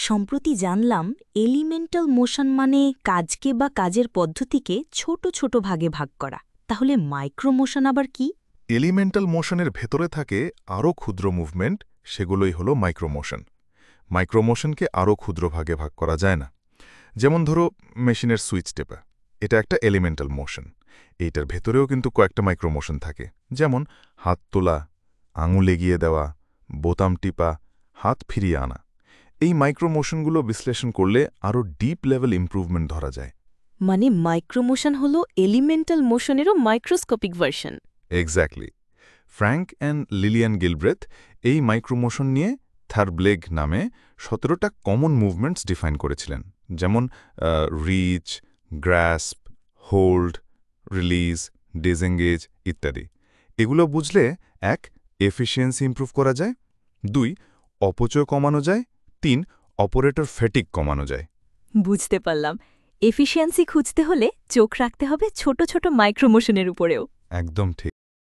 সম্প্রতি জানলাম elemental motion মানে কাজকে বা কাজের পদ্ধতিকে ছোট ছোট ভাগে ভাগ করা। তাহলে মাইক্রো মোশন আবার কি? এলিমেন্টাল মোশনের ভেতরে থাকে আরও ক্ষুদ্র মুভমেন্ট, সেগুলোই হলো মাইক্রোমোশন। মাইক্রোমোশনকে আরও ক্ষুদ্র ভাগে ভাগ করা যায় না। যেমন ধরো মেশিনের সুইচ টেপা, এটা একটা এলিমেন্টাল মোশন। এইটার ভেতরেও কিন্তু কয়েকটা মাইক্রোমোশন থাকে, যেমন হাত তোলা, আঙুল এগিয়ে দেওয়া, বোতাম টিপা, হাত ফিরিয়ে আনা। এই মাইক্রোমোশনগুলো বিশ্লেষণ করলে আরও ডিপ লেভেল ইমপ্রুভমেন্ট ধরা যায়। মানে মাইক্রোমোশন হল এলিমেন্টাল মোশনেরও microscopic version. Exactly. Frank and Lillian Gilbreth এই মাইক্রোমোশন নিয়ে থারব্লেগ নামে 17টা কমন মুভমেন্টস ডিফাইন করেছিলেন, যেমন রিচ, গ্র্যাস্প, হোল্ড, রিলিজ, ডিসএঙ্গেজ ইত্যাদি। এগুলো বুঝলে 1. এফিসিয়েন্সি ইমপ্রুভ করা যায়, 2. অপচয় কমানো যায়, 3. অপারেটর ফ্যাটিগ কমানো যায়। বুঝতে পারলাম, এফিসিয়েন্সি খুঁজতে হলে চোখ রাখতে হবে ছোট ছোট মাইক্রোমোশনের উপরেও। একদম ঠিক।